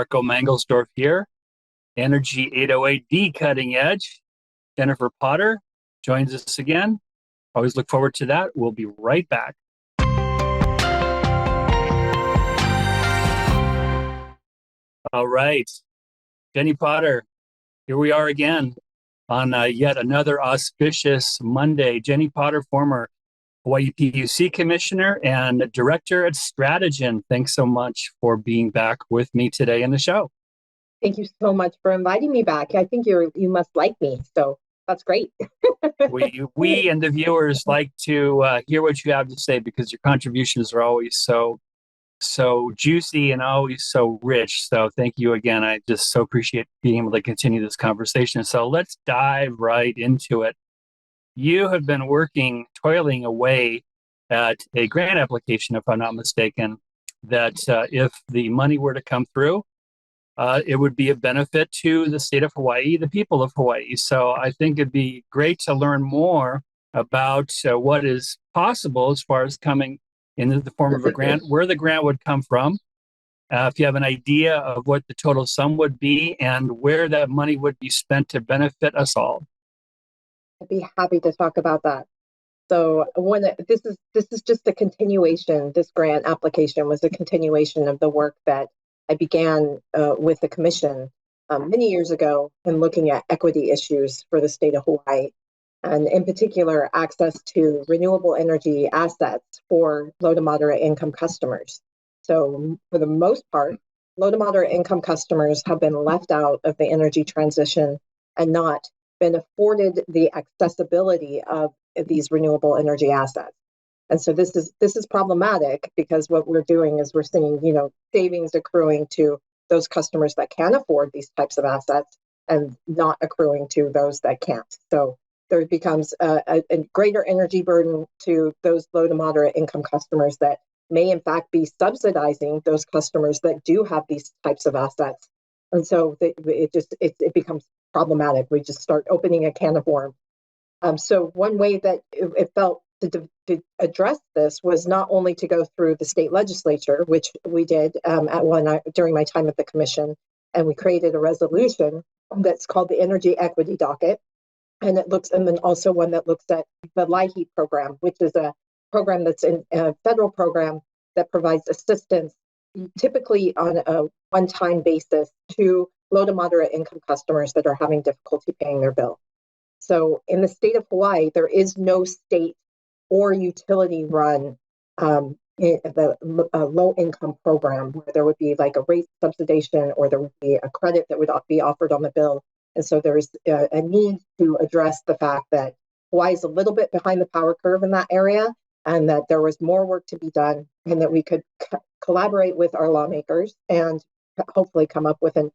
Marco Mangelsdorf here. Energy 808D Cutting Edge. Jennifer Potter joins us again. Always look forward to that. We'll be right back. All right. Jennie Potter, here we are again on yet another auspicious Monday. Jennie Potter, former Hawaii PUC Commissioner and Director at Stratagen. Thanks so much for being back with me today in the show. Thank you so much for inviting me back. I think you must like me, so that's great. we and the viewers like to hear what you have to say because your contributions are always so juicy and always so rich. So thank you again. I just so appreciate being able to continue this conversation. So let's dive right into it. You have been toiling away at a grant application, if I'm not mistaken, that if the money were to come through, it would be a benefit to the state of Hawaii, the people of Hawaii. So I think it'd be great to learn more about what is possible as far as coming in the form of a grant, where the grant would come from, if you have an idea of what the total sum would be and where that money would be spent to benefit us all. I'd be happy to talk about that. So this is just a continuation. This grant application was a continuation of the work that I began with the commission many years ago in looking at equity issues for the state of Hawaii, and in particular, access to renewable energy assets for low to moderate income customers. So for the most part, low to moderate income customers have been left out of the energy transition and not been afforded the accessibility of these renewable energy assets. And so this is problematic because what we're doing is we're seeing, savings accruing to those customers that can afford these types of assets and not accruing to those that can't. So there becomes a greater energy burden to those low to moderate income customers that may in fact be subsidizing those customers that do have these types of assets. And so it becomes problematic. We just start opening a can of worms. So one way that it felt to address this was not only to go through the state legislature, which we did during my time at the commission, and we created a resolution that's called the Energy Equity Docket. And then also one that looks at the LIHEAP program, which is a program that's a federal program that provides assistance typically on a one-time basis to low to moderate income customers that are having difficulty paying their bill. So in the state of Hawaii, there is no state or utility run low income program where there would be like a rate subsidization or there would be a credit that would be offered on the bill. And so there's a need to address the fact that Hawaii is a little bit behind the power curve in that area, and that there was more work to be done, and that we could collaborate with our lawmakers and hopefully come up with an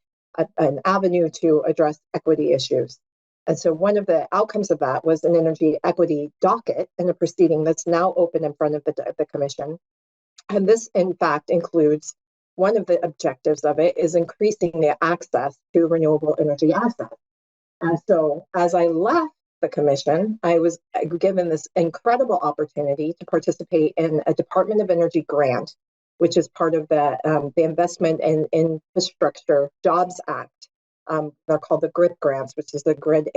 avenue to address equity issues. And so one of the outcomes of that was an energy equity docket and a proceeding that's now open in front of the commission. And this, in fact, includes one of the objectives of it is increasing the access to renewable energy assets. And so as I left the commission, I was given this incredible opportunity to participate in a Department of Energy grant, which is part of the Investment in Infrastructure Jobs Act. They're called the GRID grants, which is the Grid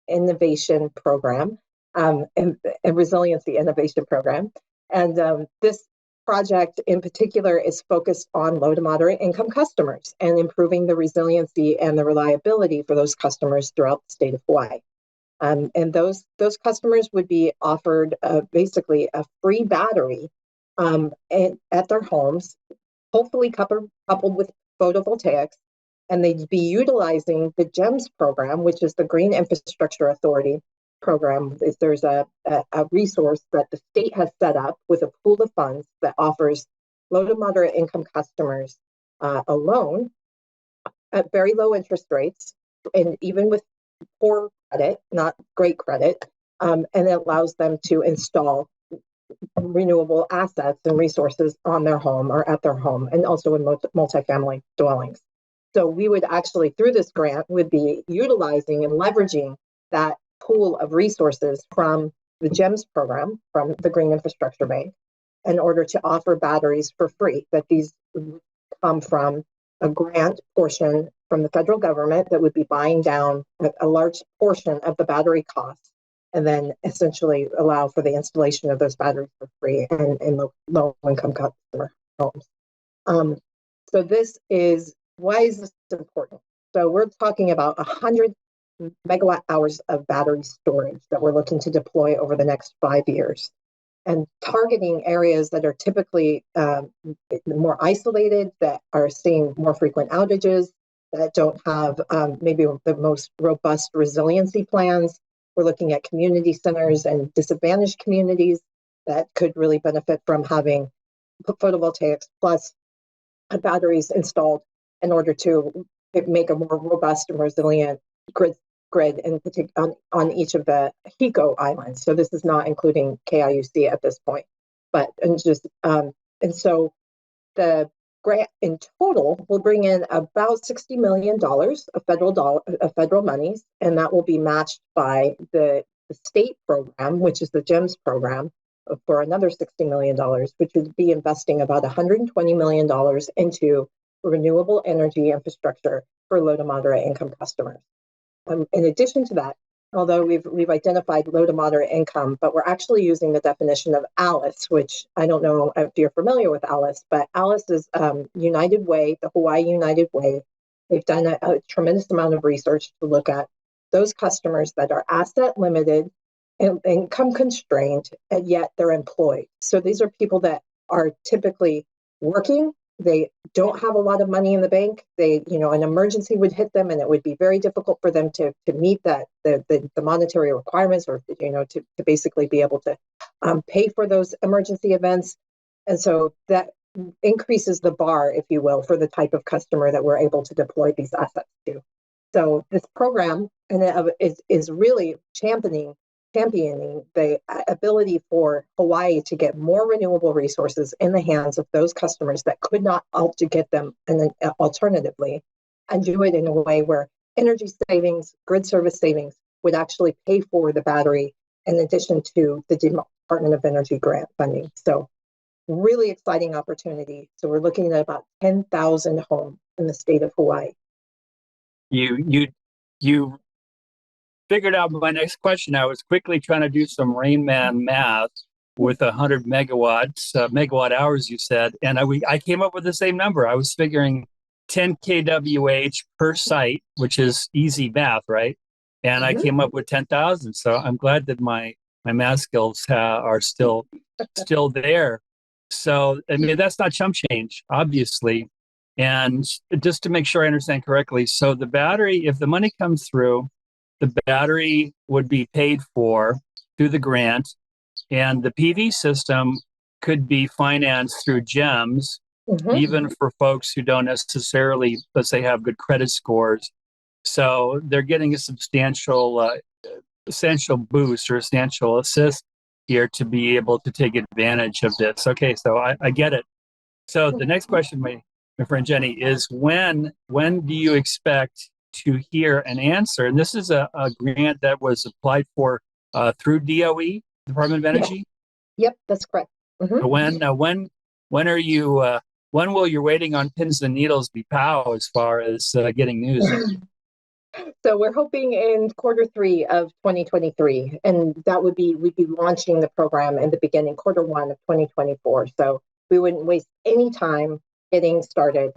Innovation Program and Resiliency Innovation Program. And this project in particular is focused on low to moderate income customers and improving the resiliency and the reliability for those customers throughout the state of Hawaii. And those customers would be offered basically a free battery at their homes, hopefully coupled with photovoltaics, and they'd be utilizing the GEMS program, which is the Green Infrastructure Authority program. There's a resource that the state has set up with a pool of funds that offers low to moderate income customers a loan at very low interest rates, and even with poor credit, not great credit, and it allows them to install renewable assets and resources on their home or at their home, and also in multifamily dwellings. So we would actually, through this grant, would be utilizing and leveraging that pool of resources from the GEMS program, from the Green Infrastructure Bank, in order to offer batteries for free that these come from a grant portion from the federal government that would be buying down a large portion of the battery costs, and then essentially allow for the installation of those batteries for free in low-income customer homes. So why is this important? So we're talking about 100 megawatt hours of battery storage that we're looking to deploy over the next 5 years, and targeting areas that are typically more isolated, that are seeing more frequent outages, that don't have maybe the most robust resiliency plans. We're looking at community centers and disadvantaged communities that could really benefit from having photovoltaics plus batteries installed in order to make a more robust and resilient grid in particular on each of the HECO islands. So this is not including KIUC at this point, and so the grant in total will bring in about $60 million of federal monies, and that will be matched by the state program, which is the GEMS program, for another $60 million, which would be investing about $120 million into renewable energy infrastructure for low to moderate income customers. In addition to that, although we've identified low to moderate income, but we're actually using the definition of ALICE, which I don't know if you're familiar with ALICE, but ALICE is United Way, the Hawaii United Way. They've done a tremendous amount of research to look at those customers that are asset limited and income constrained, and yet they're employed. So these are people that are typically working. They don't have a lot of money in the bank. An emergency would hit them, and it would be very difficult for them to meet the monetary requirements, or to basically be able to pay for those emergency events. And so that increases the bar, if you will, for the type of customer that we're able to deploy these assets to. So this program is really championing the ability for Hawaii to get more renewable resources in the hands of those customers that could not opt to get them alternatively, and do it in a way where energy savings, grid service savings would actually pay for the battery in addition to the Department of Energy grant funding. So really exciting opportunity. So we're looking at about 10,000 homes in the state of Hawaii. You figured out my next question. I was quickly trying to do some Rain Man math with 100 megawatt hours, you said, and I came up with the same number. I was figuring 10 kWh per site, which is easy math, right? And I came up with 10,000. So I'm glad that my math skills are still there. So I mean, that's not chump change, obviously. And just to make sure I understand correctly, so the battery, if the money comes through, the battery would be paid for through the grant, and the PV system could be financed through GEMS, even for folks who don't necessarily, let's say, have good credit scores. So they're getting a substantial boost or substantial assist here to be able to take advantage of this. Okay, so I get it. So the next question, my friend Jennie, is when do you expect to hear an answer? And this is a grant that was applied for through DOE, Department of Energy. Yep, that's correct. When are you? When will your waiting on pins and needles be pow as far as getting news? So we're hoping in Q3 of 2023, and we'd be launching the program in the beginning, Q1 of 2024. So we wouldn't waste any time getting started,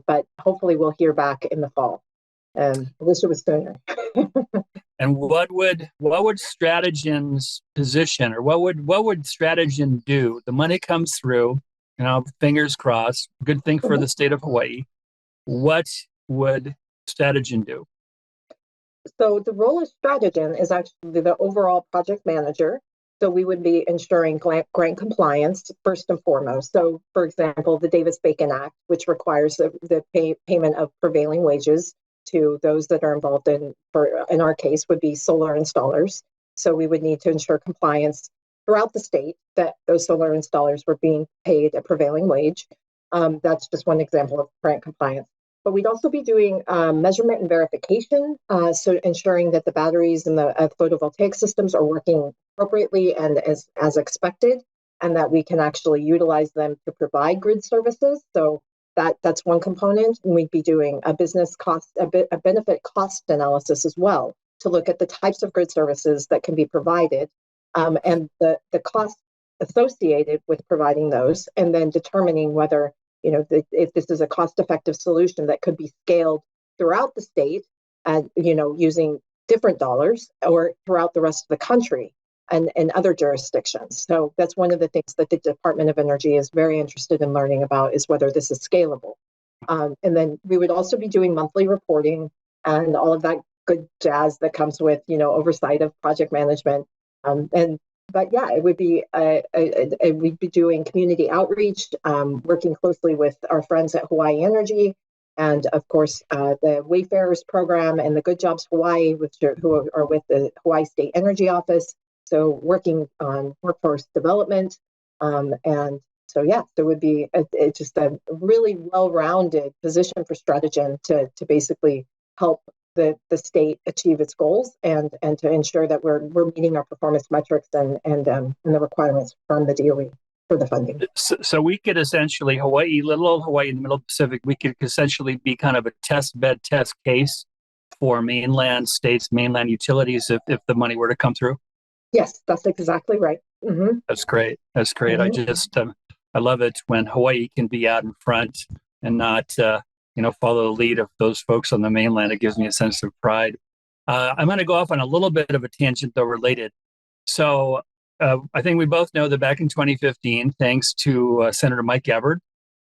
but hopefully we'll hear back in the fall. I wish it was sooner. And what would Stratagen's position, or what would Stratagen do? The money comes through, fingers crossed. Good thing for the state of Hawaii. What would Stratagen do? So the role of Stratagen is actually the overall project manager. So we would be ensuring grant compliance first and foremost. So, for example, the Davis-Bacon Act, which requires the payment of prevailing wages to those that are involved in our case, would be solar installers. So we would need to ensure compliance throughout the state that those solar installers were being paid a prevailing wage. That's just one example of grant compliance. But we'd also be doing measurement and verification, so ensuring that the batteries and the photovoltaic systems are working appropriately and as expected, and that we can actually utilize them to provide grid services. So that's one component. And we'd be doing a business cost, a benefit cost analysis as well to look at the types of grid services that can be provided, and the cost associated with providing those, and then determining whether, if this is a cost-effective solution that could be scaled throughout the state, and using different dollars, or throughout the rest of the country and other jurisdictions. So that's one of the things that the Department of Energy is very interested in learning about, is whether this is scalable. And then we would also be doing monthly reporting and all of that good jazz that comes with, oversight of project management. But yeah, it would be we'd be doing community outreach, working closely with our friends at Hawai'i Energy, and of course the Wayfarers program and the Good Jobs Hawaii, who are with the Hawaii State Energy Office. So working on workforce development, and so yeah, there would be just a really well-rounded position for Stratagen to basically help the state achieve its goals, and to ensure that we're meeting our performance metrics and the requirements from the DOE for the funding. So we could essentially, little old Hawaii in the middle of the Pacific, we could essentially be kind of a test case for mainland states, mainland utilities, if the money were to come through. Yes, that's exactly right. Mm-hmm. That's great. Mm-hmm. I love it when Hawaii can be out in front and not, follow the lead of those folks on the mainland. It gives me a sense of pride. I'm going to go off on a little bit of a tangent, though related. So I think we both know that back in 2015, thanks to Senator Mike Everett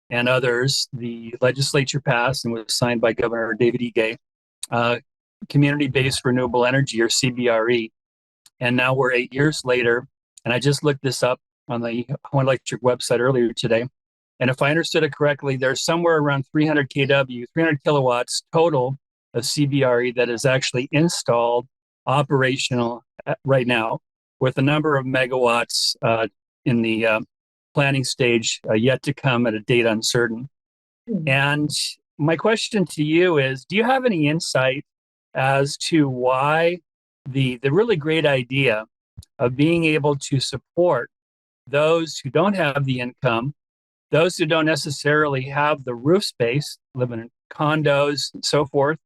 and others, the legislature passed and was signed by Governor David Ige, community-based renewable energy, or CBRE. And now we're 8 years later, and I just looked this up on the Hawaiian Electric website earlier today. And if I understood it correctly, there's somewhere around 300 kW, 300 kilowatts total of CBRE that is actually installed, operational right now, with a number of megawatts in the planning stage yet to come at a date uncertain. Mm-hmm. And my question to you is, do you have any insight as to why the really great idea of being able to support those who don't have the income, those who don't necessarily have the roof space, living in condos and so forth,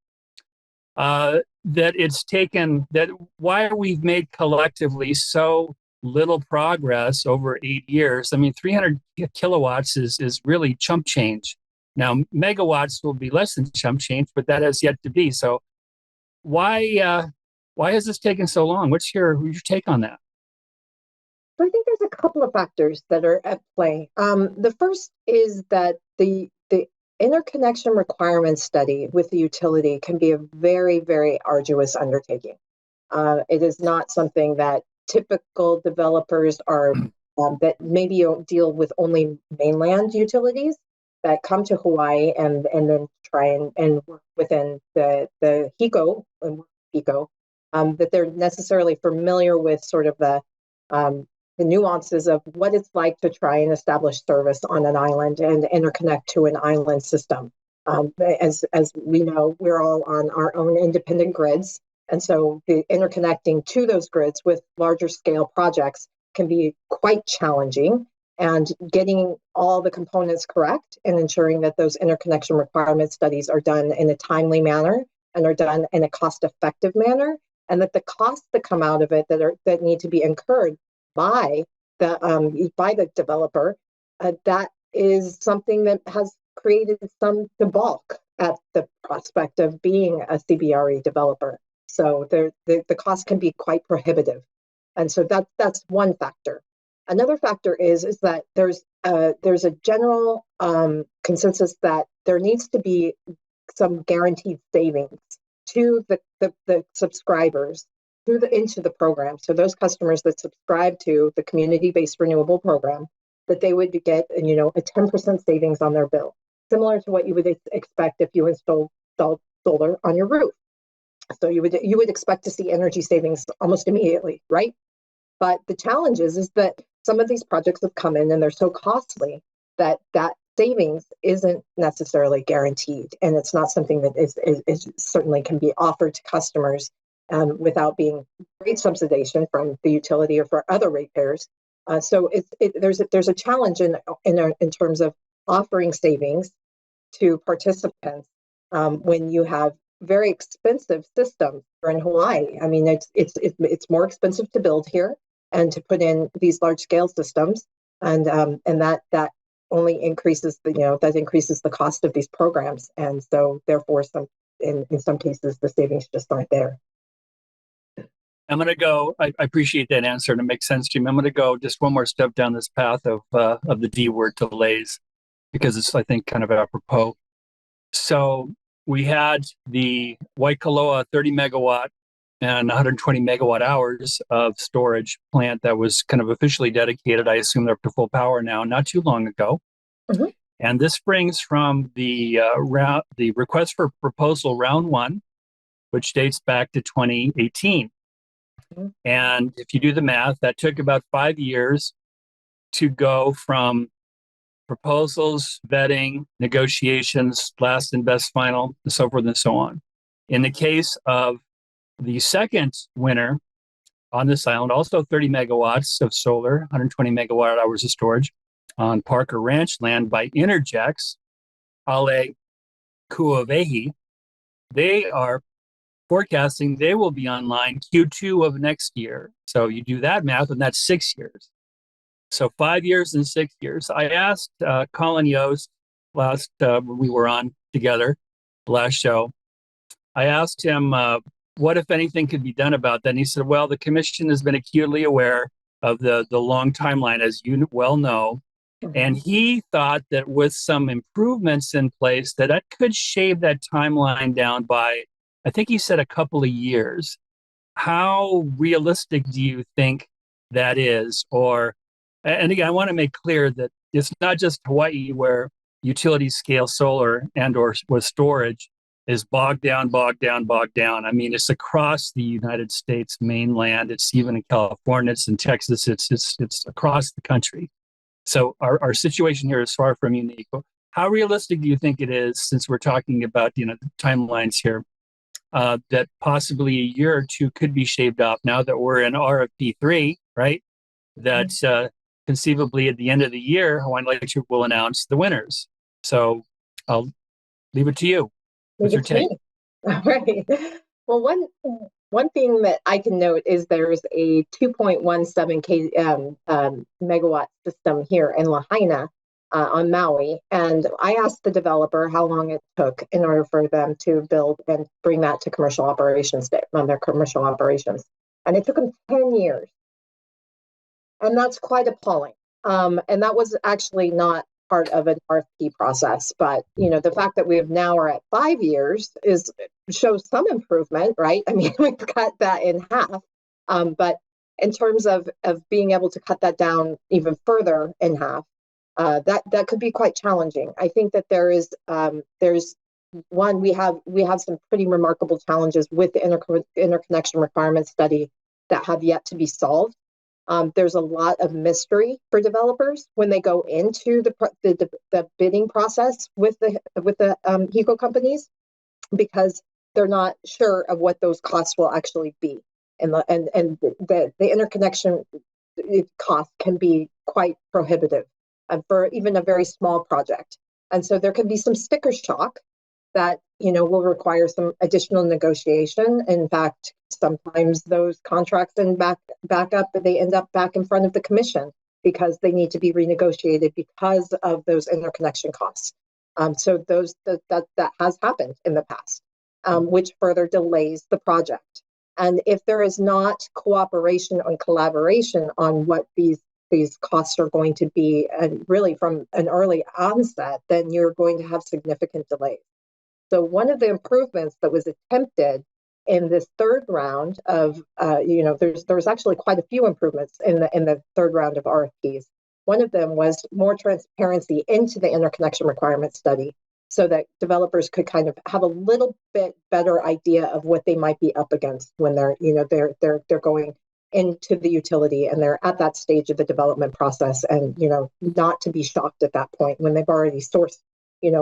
that it's taken, that why we've made collectively so little progress over 8 years? I mean, 300 kilowatts is really chump change. Now, megawatts will be less than chump change, but that has yet to be. So why has this taken so long? What's your take on that? I think there's a couple of factors that are at play. The first is that the interconnection requirement study with the utility can be a very, very arduous undertaking. It is not something that typical developers are, that maybe deal with only mainland utilities that come to Hawaii and then try and work within the HECO, that they're necessarily familiar with sort of the nuances of what it's like to try and establish service on an island and interconnect to an island system. As we know, we're all on our own independent grids. And so the interconnecting to those grids with larger scale projects can be quite challenging, and getting all the components correct and ensuring that those interconnection requirement studies are done in a timely manner and are done in a cost-effective manner, and that the costs that come out of it that need to be incurred by the developer, that is something that has created some balk at the prospect of being a CBRE developer. So the cost can be quite prohibitive, and so that's one factor. Another factor is that there's a general consensus that there needs to be some guaranteed savings to the subscribers into the program. So those customers that subscribe to the community-based renewable program, that they would get a 10% savings on their bill, similar to what you would expect if you installed solar on your roof. So you would expect to see energy savings almost immediately, right? But the challenge is that some of these projects have come in and they're so costly that savings isn't necessarily guaranteed, and it's not something that is certainly can be offered to customers without being rate subsidization from the utility or for other ratepayers. So there's a challenge in terms of offering savings to participants when you have very expensive systems in Hawaii. I mean, it's more expensive to build here and to put in these large scale systems, and that only increases the cost of these programs, and so therefore in some cases the savings just aren't there. I'm going to go. I appreciate that answer, and it makes sense to me. I'm going to go just one more step down this path of the D word, delays, because it's, I think, kind of apropos. So we had the Waikoloa 30 megawatt and 120 megawatt hours of storage plant that was kind of officially dedicated. I assume they're up to full power now, not too long ago. Mm-hmm. And this springs from the request for proposal round one, which dates back to 2018. Mm-hmm. And if you do the math, that took about 5 years to go from proposals, vetting, negotiations, last and best final, and so forth and so on. In the case of the second winner on this island, also 30 megawatts of solar, 120 megawatt hours of storage on Parker Ranch land by Interjex, Ale Kuawehi. They are forecasting they will be online Q2 of next year. So you do that math, and that's 6 years. So 5 years and 6 years. I asked Colin Yost last when we were on together, last show. I asked him what, if anything, could be done about that. And he said, well, the commission has been acutely aware of the long timeline, as you well know. Mm-hmm. And he thought that with some improvements in place, that could shave that timeline down by, I think he said, a couple of years. How realistic do you think that is? And again, I want to make clear that it's not just Hawaii where utility scale solar and or with storage is bogged down. I mean, it's across the United States mainland. It's even in California. It's in Texas. It's across the country. So our situation here is far from unique. How realistic do you think it is, since we're talking about the timelines here, that possibly a year or two could be shaved off now that we're in RFP 3, right? That conceivably at the end of the year, Hawaiian Electric will announce the winners. So I'll leave it to you. What's your take? All right. Well, one thing that I can note is there's a 2.17 megawatt system here in Lahaina on Maui. And I asked the developer how long it took in order for them to build and bring that to commercial operations on their commercial operations. And it took them 10 years. And that's quite appalling. And that was actually not part of an RFP process. But, the fact that we now are at 5 years shows some improvement, right? I mean, we've cut that in half. But in terms of being able to cut that down even further in half, that could be quite challenging. I think that there's we have some pretty remarkable challenges with the interconnection requirement study that have yet to be solved. There's a lot of mystery for developers when they go into the bidding process with the HECO companies, because they're not sure of what those costs will actually be, and the interconnection cost can be quite prohibitive for even a very small project, and so there can be some sticker shock that will require some additional negotiation. In fact, sometimes those contracts and back up, they end up back in front of the commission because they need to be renegotiated because of those interconnection costs. So that has happened in the past, which further delays the project. And if there is not cooperation and collaboration on what these costs are going to be, and really from an early onset, then you're going to have significant delays. So one of the improvements that was attempted in this third round of, there's actually quite a few improvements in the third round of RFPs. One of them was more transparency into the interconnection requirement study, so that developers could kind of have a little bit better idea of what they might be up against when they're going into the utility and they're at that stage of the development process, and not to be shocked at that point when they've already sourced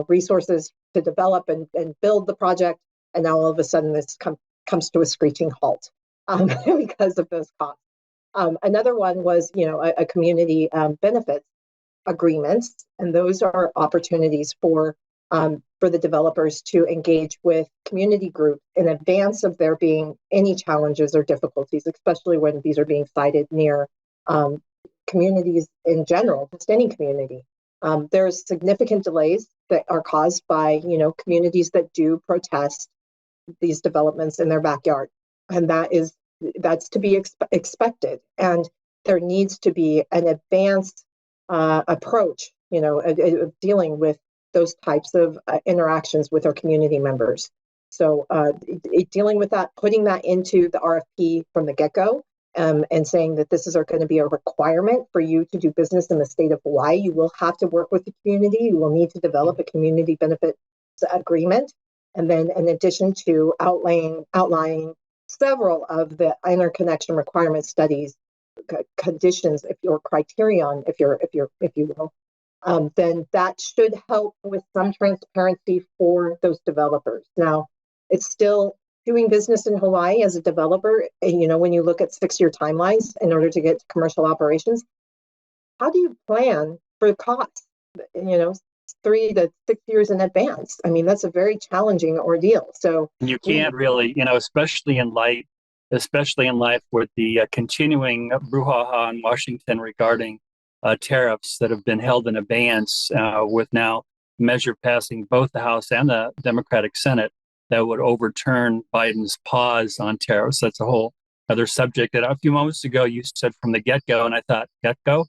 resources to develop and build the project, and now all of a sudden this comes to a screeching halt because of those costs. Another one was a community benefits agreements, and those are opportunities for for the developers to engage with community groups in advance of there being any challenges or difficulties, especially when these are being sited near communities in general, just any community. There's significant delays that are caused by, communities that do protest these developments in their backyard, and that's to be expected. And there needs to be an advanced approach, dealing with those types of interactions with our community members. So dealing with that, putting that into the RFP from the get-go, and saying that this is going to be a requirement for you to do business in the state of Hawaii. You will have to work with the community. You will need to develop a community benefits agreement. And then in addition to outlining several of the interconnection requirement studies, conditions, if your criterion, if you will, then that should help with some transparency for those developers. Now, it's still doing business in Hawaii as a developer. When you look at 6-year timelines in order to get to commercial operations, how do you plan for costs? 3 to 6 years in advance. I mean, that's a very challenging ordeal. So you can't really, especially in light with the continuing brouhaha in Washington regarding tariffs that have been held in abeyance, with now measure passing both the House and the Democratic Senate that would overturn Biden's pause on tariffs. That's a whole other subject that a few moments ago you said from the get-go, and I thought, gecko.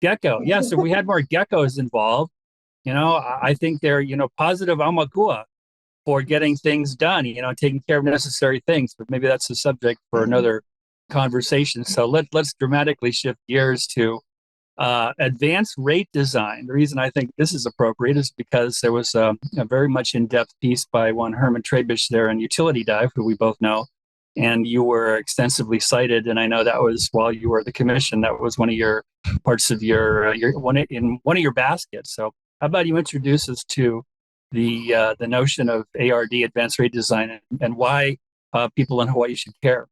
Yes, if we had more geckos involved, I think they're, positive aumakua for getting things done, taking care of necessary things. But maybe that's a subject for another conversation. So let's dramatically shift gears to advanced rate design. The reason I think this is appropriate is because there was a very much in-depth piece by one Herman Trabisch there in Utility Dive, who we both know, and you were extensively cited. And I know that was while you were at the commission, that was one of your parts of your one of your baskets. So how about you introduce us to the notion of ARD, advanced rate design, and why people in Hawaii should care?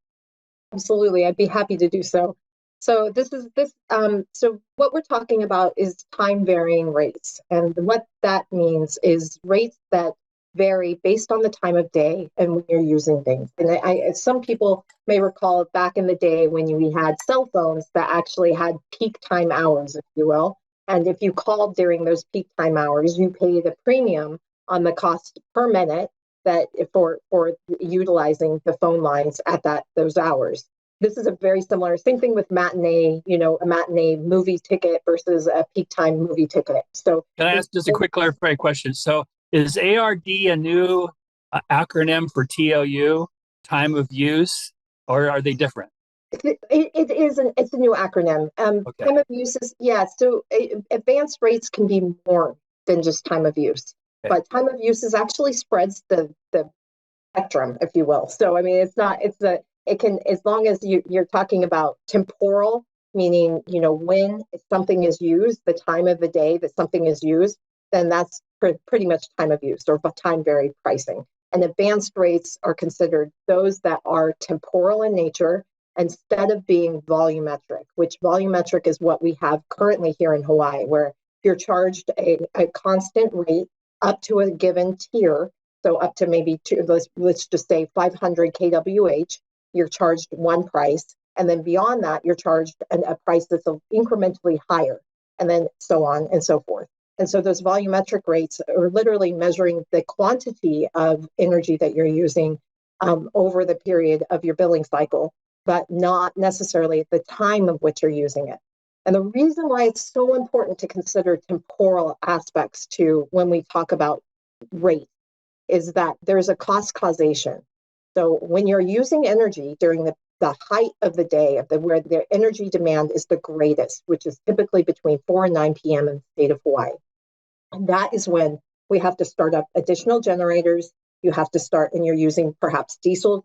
Absolutely, I'd be happy to do so. So so what we're talking about is time varying rates. And what that means is rates that vary based on the time of day and when you're using things. And some people may recall back in the day when we had cell phones that actually had peak time hours, if you will. And if you called during those peak time hours, you paid a premium on the cost per minute that for utilizing the phone lines at those hours. This is a very similar, same thing with matinee, a matinee movie ticket versus a peak time movie ticket. So can I ask just a quick clarifying question? So is ARD a new acronym for TOU, time of use, or are they different? It's a new acronym. Okay. Time of use is, so advanced rates can be more than just time of use. Okay. But time of use is actually spreads the spectrum, if you will. So, I mean, it can, as long as you're talking about temporal, meaning, when something is used, the time of the day that something is used, then that's pretty much time of use or time varied pricing. And advanced rates are considered those that are temporal in nature instead of being volumetric, which volumetric is what we have currently here in Hawaii, where you're charged a constant rate up to a given tier. So up to maybe let's just say 500 kWh, you're charged one price. And then beyond that, you're charged a price that's incrementally higher, and then so on and so forth. And so those volumetric rates are literally measuring the quantity of energy that you're using over the period of your billing cycle, but not necessarily at the time of which you're using it. And the reason why it's so important to consider temporal aspects to when we talk about rate is that there's a cost causation. So when you're using energy during the height of the day, where the energy demand is the greatest, which is typically between 4 and 9 p.m. in the state of Hawaii, and that is when we have to start up additional generators. You have to start, and you're using perhaps diesel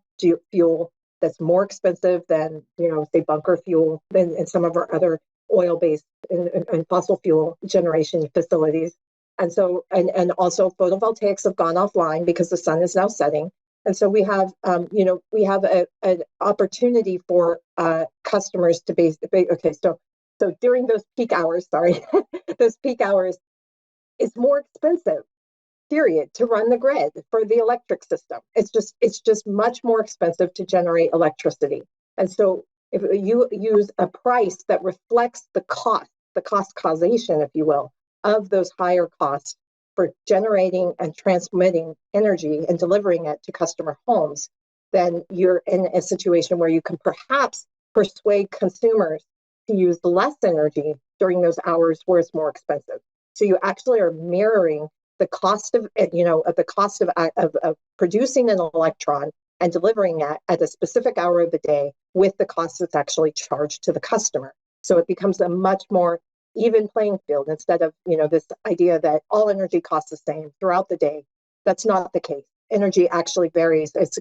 fuel that's more expensive than, say, bunker fuel than some of our other oil-based and fossil fuel generation facilities. And so, and also photovoltaics have gone offline because the sun is now setting. And so we have, an opportunity for customers to so during those peak hours, those peak hours, it's more expensive period, to run the grid for the electric system. It's just much more expensive to generate electricity. And so if you use a price that reflects the cost causation, if you will, of those higher costs for generating and transmitting energy and delivering it to customer homes, then you're in a situation where you can perhaps persuade consumers to use less energy during those hours where it's more expensive. So you actually are mirroring the cost of producing an electron and delivering it at a specific hour of the day with the cost that's actually charged to the customer. So it becomes a much more even playing field instead of, this idea that all energy costs the same throughout the day. That's not the case. Energy actually varies. It's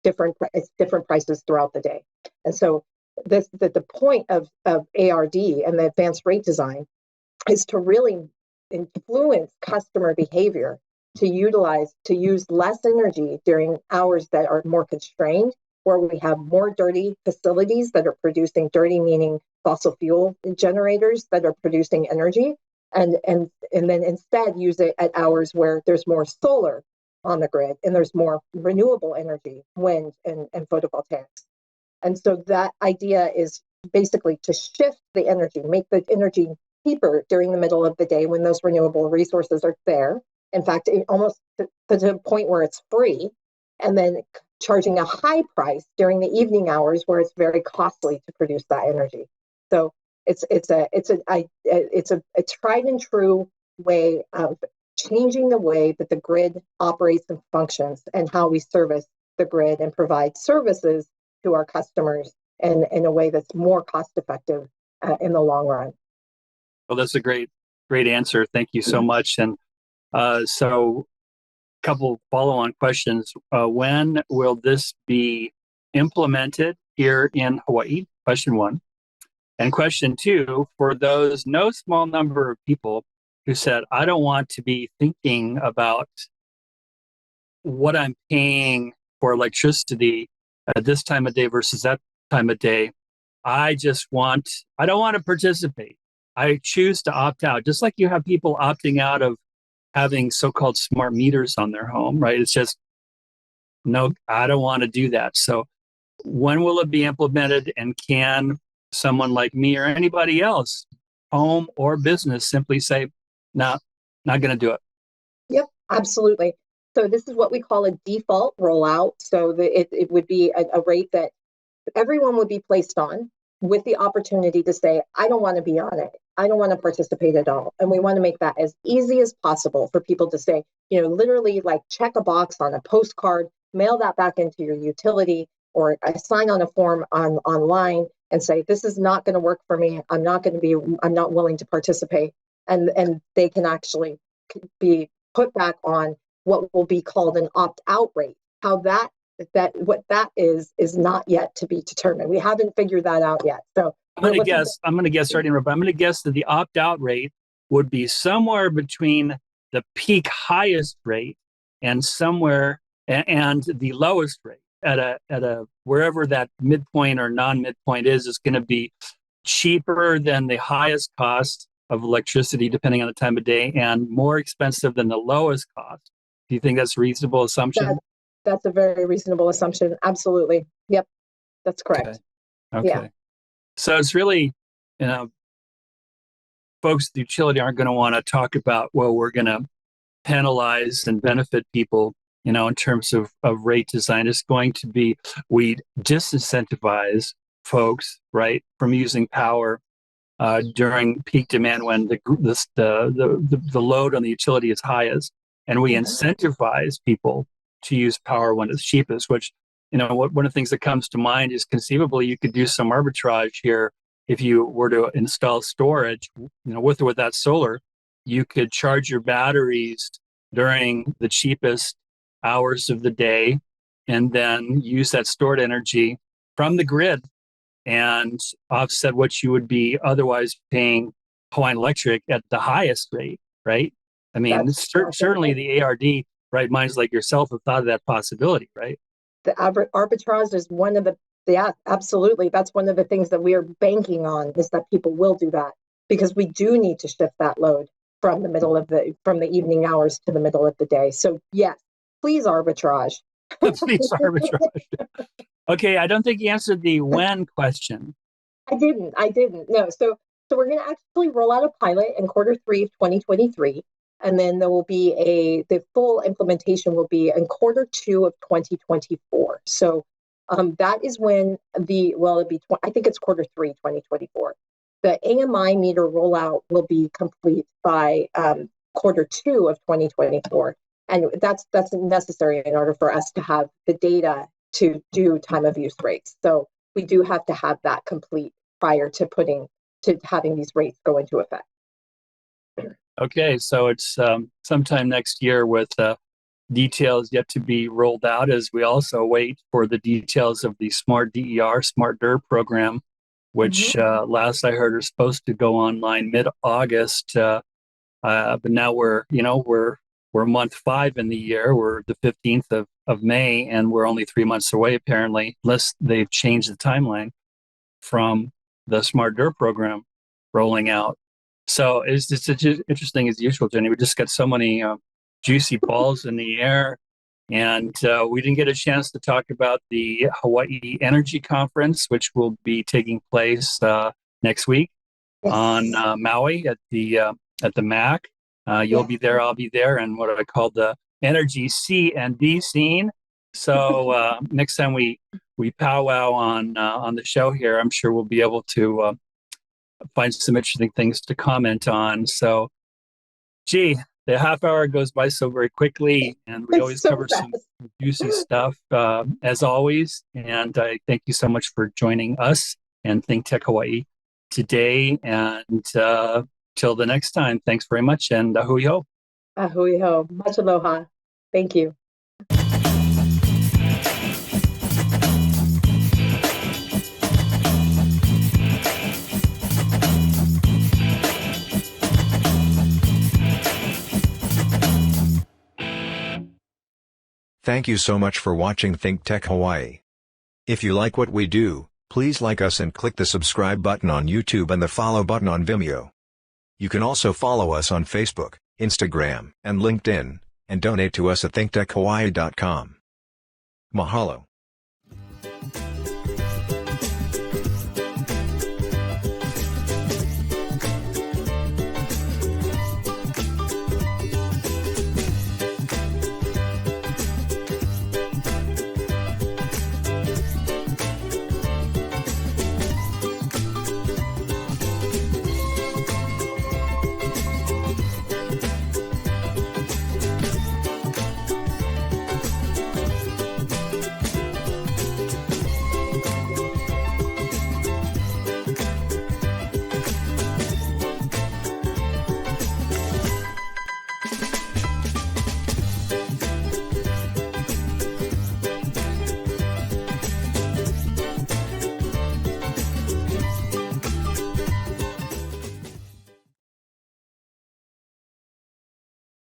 different prices throughout the day. And so the point of ARD and the advanced rate design is to really influence customer behavior to use less energy during hours that are more constrained, where we have more dirty facilities that are producing dirty, meaning fossil fuel generators that are producing energy, and then instead use it at hours where there's more solar on the grid and there's more renewable energy, wind and photovoltaics. And so that idea is basically to shift the energy, make the energy cheaper during the middle of the day when those renewable resources are there. In fact, almost to the point where it's free, and then charging a high price during the evening hours where it's very costly to produce that energy. So it's a tried and true way of changing the way that the grid operates and functions, and how we service the grid and provide services to our customers in a way that's more cost effective in the long run. Well, that's a great answer. Thank you so much. And so a couple follow-on questions. When will this be implemented here in Hawaii? Question one. And question two, for those no small number of people who said, I don't want to be thinking about what I'm paying for electricity at this time of day versus that time of day. I don't want to participate. I choose to opt out, just like you have people opting out of having so-called smart meters on their home, right? It's just, no, I don't want to do that. So when will it be implemented, and can someone like me or anybody else, home or business, simply say, no, not going to do it? Yep, absolutely. So this is what we call a default rollout. So it would be a rate that everyone would be placed on, with the opportunity to say, I don't want to be on it. I don't want to participate at all. And we want to make that as easy as possible for people to say, literally like check a box on a postcard, mail that back into your utility, or sign on a form online and say, this is not going to work for me. I'm not willing to participate. And they can actually be put back on what will be called an opt-out rate. How what that is not yet to be determined. We haven't figured that out yet. So I'm going to guess, sorry to interrupt, but I'm going to guess that the opt-out rate would be somewhere between the peak highest rate and the lowest rate at a wherever that midpoint or non-midpoint is going to be cheaper than the highest cost of electricity, depending on the time of day, and more expensive than the lowest cost. Do you think that's a reasonable assumption? That's a very reasonable assumption. Absolutely. Yep. That's correct. Okay. Yeah. So it's really, folks at the utility aren't going to want to talk about, well, we're going to penalize and benefit people, in terms of rate design. It's going to be, we disincentivize folks, right, from using power during peak demand when the load on the utility is highest, and we incentivize people to use power when it's cheapest, which, one of the things that comes to mind is conceivably you could do some arbitrage here. If you were to install storage, with or without solar, you could charge your batteries during the cheapest hours of the day and then use that stored energy from the grid and offset what you would be otherwise paying Hawaiian Electric at the highest rate, right? I mean, certainly the ARD, right, minds like yourself have thought of that possibility, right? The arbitrage is one of absolutely. That's one of the things that we are banking on, is that people will do that, because we do need to shift that load from the evening hours to the middle of the day. So yes, please arbitrage. Please arbitrage. Okay, I don't think you answered the when question. I didn't. No. So we're going to actually roll out a pilot in Q3 of 2023. And then there will be the full implementation will be in Q2 of 2024. So that is when it'll be, I think it's Q3, 2024. The AMI meter rollout will be complete by Q2 of 2024. And that's necessary in order for us to have the data to do time of use rates. So we do have to have that complete prior to having these rates go into effect. Okay, so it's sometime next year with details yet to be rolled out, as we also wait for the details of the Smart DER, Smart DER program, which last I heard are supposed to go online mid-August. But now we're month 5 in the year. We're the 15th of May, and we're only 3 months away, apparently, unless they've changed the timeline from the Smart DER program rolling out. So it's just interesting as usual, Jenny. We just got so many juicy balls in the air, and we didn't get a chance to talk about the Hawaii Energy Conference, which will be taking place next week on Maui at the MAC. You'll be there, I'll be there, and what I call the energy C and D scene. So next time we powwow on the show here, I'm sure we'll be able to find some interesting things to comment on. So, gee, the half hour goes by so very quickly, and we always cover some juicy stuff, as always. And I thank you so much for joining us and ThinkTech Hawaii today. And till the next time, thanks very much, and ahui ho. Ahui ho. Much aloha. Thank you. Thank you so much for watching ThinkTech Hawaii. If you like what we do, please like us and click the subscribe button on YouTube and the follow button on Vimeo. You can also follow us on Facebook, Instagram, and LinkedIn, and donate to us at thinktechhawaii.com. Mahalo.